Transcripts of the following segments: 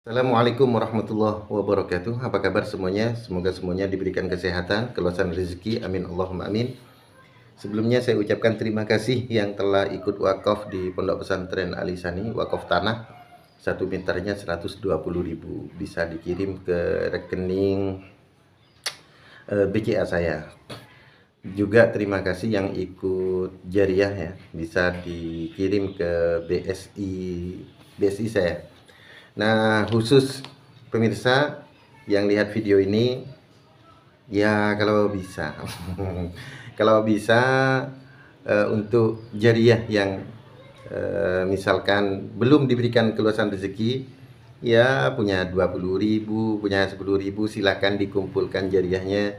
Assalamualaikum warahmatullahi wabarakatuh. Apa kabar semuanya? Semoga semuanya diberikan kesehatan, keluasan rezeki. Amin Allahumma amin. Sebelumnya saya ucapkan terima kasih yang telah ikut wakaf di Pondok Pesantren Alisani, wakaf tanah. 1 meternya 120.000. Bisa dikirim ke rekening BCA saya. Juga terima kasih yang ikut jariah ya, bisa dikirim ke BSI saya. Nah, khusus pemirsa yang lihat video ini, ya kalau bisa, kalau bisa untuk jariah yang misalkan belum diberikan keluasan rezeki, ya punya 20.000, punya 10.000, silakan dikumpulkan jariahnya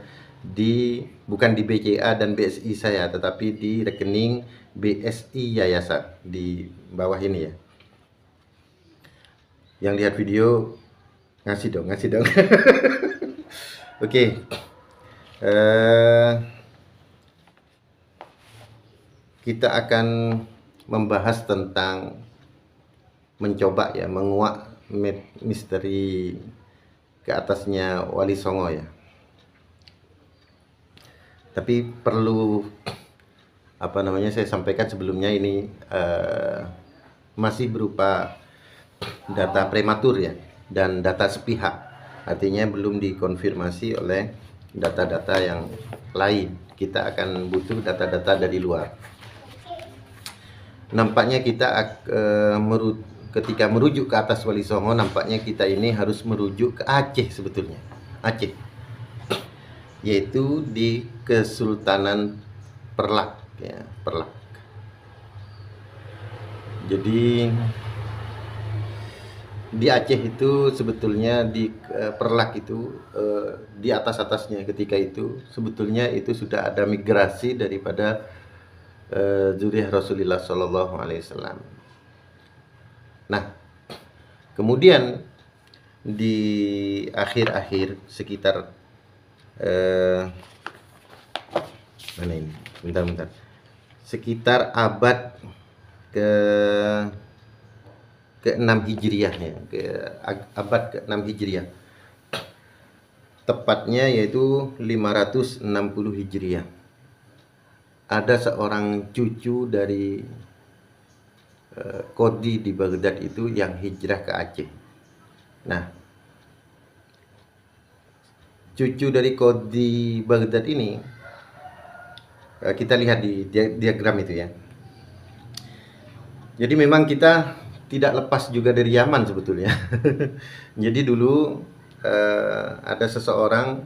bukan di BCA dan BSI saya, tetapi di rekening BSI Yayasan di bawah ini ya. Yang lihat video ngasih dong. Oke. Kita akan membahas tentang mencoba ya menguak misteri ke atasnya Wali Songo ya. Tapi perlu saya sampaikan sebelumnya, ini masih berupa data prematur ya, dan data sepihak, artinya belum dikonfirmasi oleh data-data yang lain. Kita akan butuh data-data dari luar. Nampaknya kita ketika merujuk ke atas Wali Songo, nampaknya kita ini harus merujuk ke Aceh sebetulnya. Aceh, yaitu di Kesultanan Perlak ya, Perlak. Jadi di Aceh itu sebetulnya di Perlak itu di atasnya ketika itu sebetulnya itu sudah ada migrasi daripada zuriyah Rasulullah Shallallahu Alaihi Wasallam. Nah, kemudian di akhir-akhir sekitar mana ini? Bentar. Sekitar abad ke-6 Hijriah ya, abad ke-6 Hijriah. Tepatnya yaitu 560 Hijriah. Ada seorang cucu dari Qadi di Baghdad itu yang hijrah ke Aceh. Nah, cucu dari Qadi Baghdad ini kita lihat di diagram itu ya. Jadi memang kita tidak lepas juga dari Yaman sebetulnya. Jadi dulu ada seseorang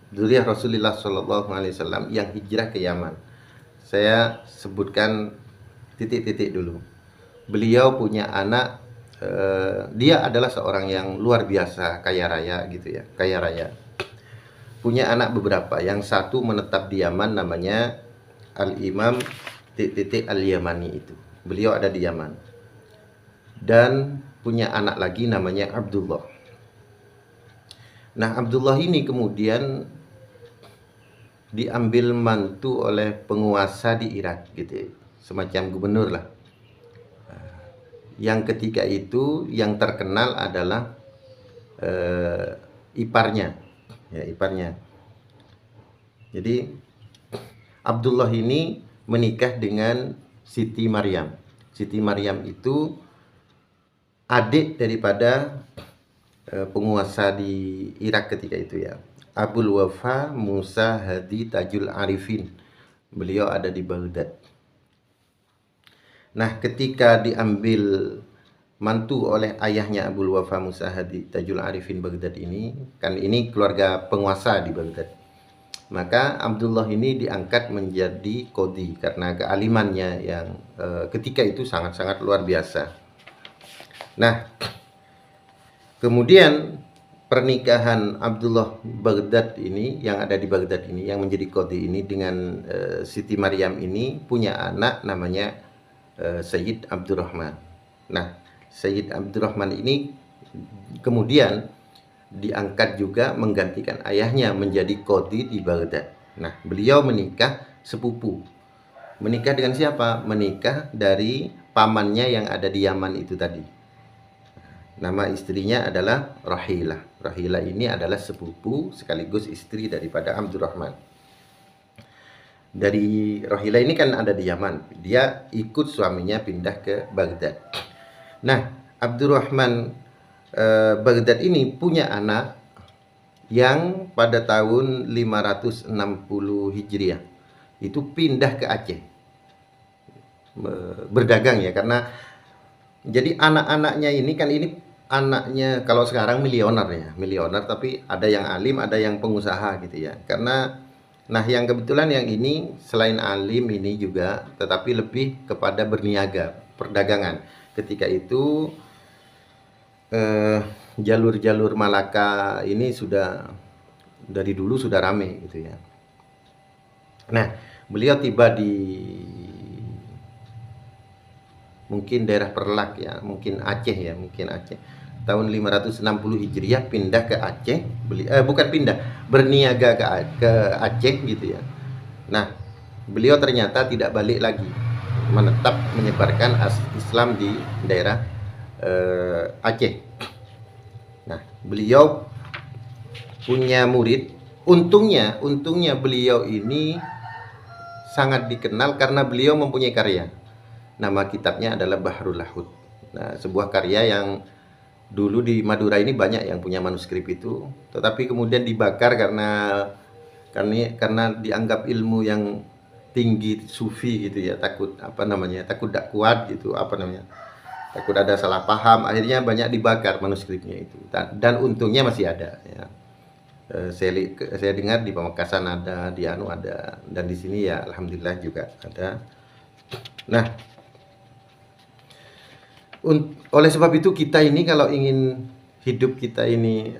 zuriyah Rasulullah Shallallahu Alaihi Wasallam yang hijrah ke Yaman. Saya sebutkan titik-titik dulu. Beliau punya anak, dia adalah seorang yang luar biasa kaya raya gitu ya, kaya raya. Punya anak beberapa, yang satu menetap di Yaman namanya Al-Imam Al-Yamani itu. Beliau ada di Yaman. Dan punya anak lagi namanya Abdullah. Nah, Abdullah ini kemudian diambil mantu oleh penguasa di Irak gitu, semacam gubernur lah. Yang ketika itu yang terkenal adalah iparnya ya, iparnya. Jadi Abdullah ini menikah dengan Siti Maryam. Siti Maryam itu adik daripada penguasa di Irak ketika itu ya, Abul Wafa Musa Hadi Tajul Arifin. Beliau ada di Baghdad. Nah, ketika diambil mantu oleh ayahnya Abul Wafa Musa Hadi Tajul Arifin Baghdad ini, kan ini keluarga penguasa di Baghdad, maka Abdullah ini diangkat menjadi qadhi karena kealimannya yang ketika itu sangat-sangat luar biasa. Nah, kemudian pernikahan Abdullah Baghdad ini, yang ada di Baghdad ini, yang menjadi qadhi ini, dengan Siti Maryam ini punya anak namanya Sayyid Abdurrahman. Nah, Sayyid Abdurrahman ini kemudian diangkat juga menggantikan ayahnya menjadi qadhi di Baghdad. Nah, beliau menikah sepupu. Menikah dengan siapa? Menikah dari pamannya yang ada di Yaman itu tadi. Nama istrinya adalah Rahilah. Rahilah ini adalah sepupu sekaligus istri daripada Abdurrahman. Dari Rahilah ini kan ada di Yaman. Dia ikut suaminya pindah ke Baghdad. Nah, Abdurrahman Baghdad ini punya anak yang pada tahun 560 Hijriah itu pindah ke Aceh berdagang ya, karena jadi anak-anaknya ini kan ini anaknya kalau sekarang milioner ya, milioner, tapi ada yang alim, ada yang pengusaha gitu ya. Karena nah yang kebetulan yang ini selain alim ini juga tetapi lebih kepada berniaga, perdagangan. Ketika itu jalur-jalur Malaka ini sudah dari dulu sudah rame gitu ya. Nah, beliau tiba di mungkin daerah Perlak ya, mungkin Aceh ya, mungkin Aceh. Tahun 560 Hijriah pindah ke Aceh, bukan pindah, berniaga ke Aceh gitu ya. Nah, beliau ternyata tidak balik lagi, menetap menyebarkan Islam di daerah Aceh. Nah, beliau punya murid. Untungnya beliau ini sangat dikenal karena beliau mempunyai karya. Nama kitabnya adalah Bahrul Lahud. Nah, sebuah karya yang dulu di Madura ini banyak yang punya manuskrip itu, tetapi kemudian dibakar karena dianggap ilmu yang tinggi sufi gitu ya, takut takut tidak kuat gitu, takut ada salah paham, akhirnya banyak dibakar manuskripnya itu, dan untungnya masih ada ya. Saya dengar di Pamekasan ada, di Anu ada, dan di sini ya alhamdulillah juga ada. Nah, oleh sebab itu kita ini kalau ingin hidup kita ini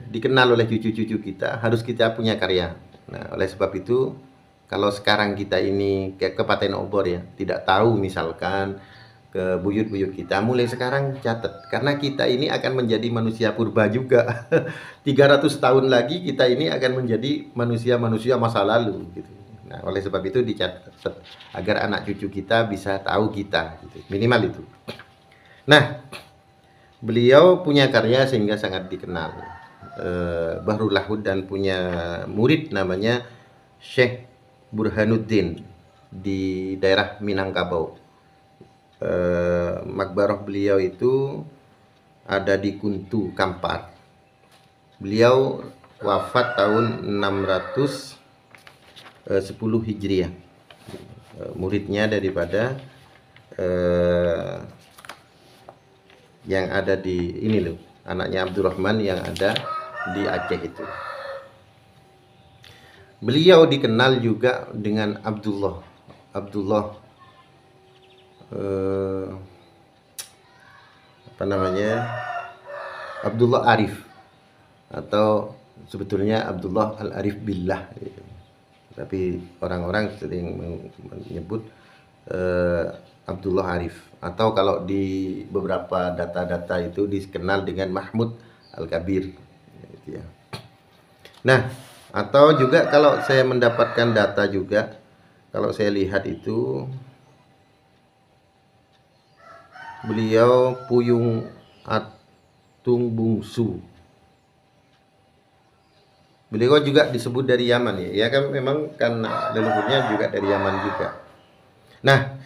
dikenal oleh cucu-cucu kita, harus kita punya karya. Nah, oleh sebab itu kalau sekarang kita ini kayak ke Paten Obor ya, tidak tahu misalkan ke buyut-buyut kita, mulai sekarang catat, karena kita ini akan menjadi manusia purba juga. 300 tahun lagi kita ini akan menjadi manusia-manusia masa lalu gitu. Nah, oleh sebab itu dicatat agar anak cucu kita bisa tahu kita gitu. Minimal itu. Nah, beliau punya karya sehingga sangat dikenal. Bahrul Lahud, dan punya murid namanya Syekh Burhanuddin di daerah Minangkabau. Makbarah beliau itu ada di Kuntu Kampar. Beliau wafat tahun 610 Hijriah. Muridnya daripada yang ada di ini loh, anaknya Abdurrahman yang ada di Aceh itu. Beliau dikenal juga dengan Abdullah Abdullah Arif, atau sebetulnya Abdullah Al-Arif Billah gitu. Tapi orang-orang sering menyebut Abdullah Arif, atau kalau di beberapa data-data itu dikenal dengan Mahmud Al-Kabir gitu ya. Nah, atau juga kalau saya mendapatkan data juga, kalau saya lihat itu beliau Puyung Atung Bungsu. Beliau juga disebut dari Yaman ya. Ya kan, memang kan leluhurnya juga dari Yaman juga. Nah,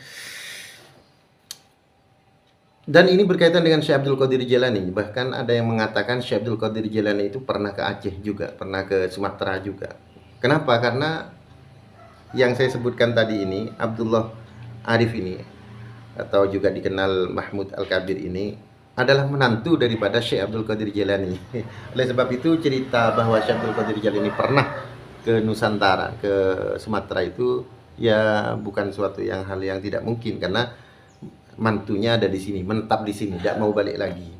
dan ini berkaitan dengan Syekh Abdul Qadir Jailani. Bahkan ada yang mengatakan Syekh Abdul Qadir Jailani itu pernah ke Aceh juga, pernah ke Sumatera juga. Kenapa? Karena yang saya sebutkan tadi ini, Abdullah Arif ini, atau juga dikenal Mahmud Al-Kabir ini, adalah menantu daripada Syekh Abdul Qadir Jailani. Oleh sebab itu cerita bahwa Syekh Abdul Qadir Jailani pernah ke Nusantara, ke Sumatera itu ya bukan suatu hal yang tidak mungkin, karena mantunya ada di sini, menetap di sini, tidak mau balik lagi.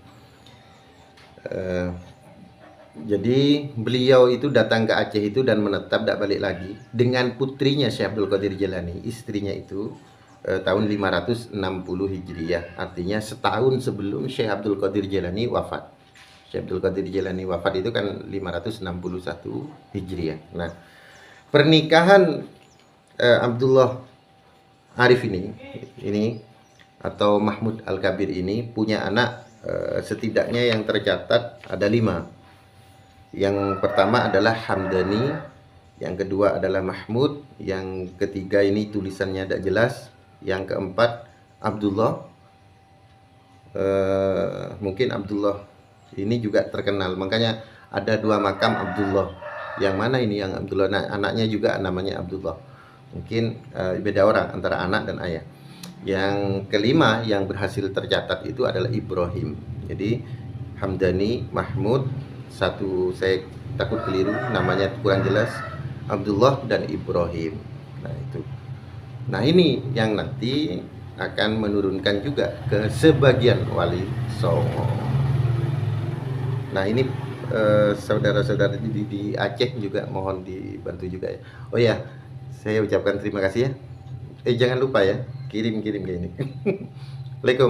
Jadi beliau itu datang ke Aceh itu dan menetap, tidak balik lagi, dengan putrinya Syekh Abdul Qadir Jailani, istrinya itu tahun 560 Hijriah, artinya setahun sebelum Syekh Abdul Qadir Jailani wafat. Syekh Abdul Qadir Jailani wafat itu kan 561 Hijriah. Nah, pernikahan Abdullah Arif ini atau Mahmud Al-Kabir ini punya anak setidaknya yang tercatat ada 5. Yang pertama adalah Hamdani, yang kedua adalah Mahmud, yang ketiga ini tulisannya tidak jelas, yang keempat Abdullah. Mungkin Abdullah ini juga terkenal, makanya ada 2 makam Abdullah. Yang mana ini yang Abdullah? Nah, anaknya juga namanya Abdullah. Mungkin beda orang antara anak dan ayah. Yang kelima yang berhasil tercatat itu adalah Ibrahim. Jadi Hamdani, Mahmud, satu saya takut keliru namanya kurang jelas, Abdullah dan Ibrahim. Nah itu. Nah ini yang nanti akan menurunkan juga ke sebagian wali songo. Nah ini saudara-saudara di Aceh juga mohon dibantu juga ya. Oh ya, saya ucapkan terima kasih ya. Jangan lupa ya, kirim-kirim ke ini. Assalamualaikum.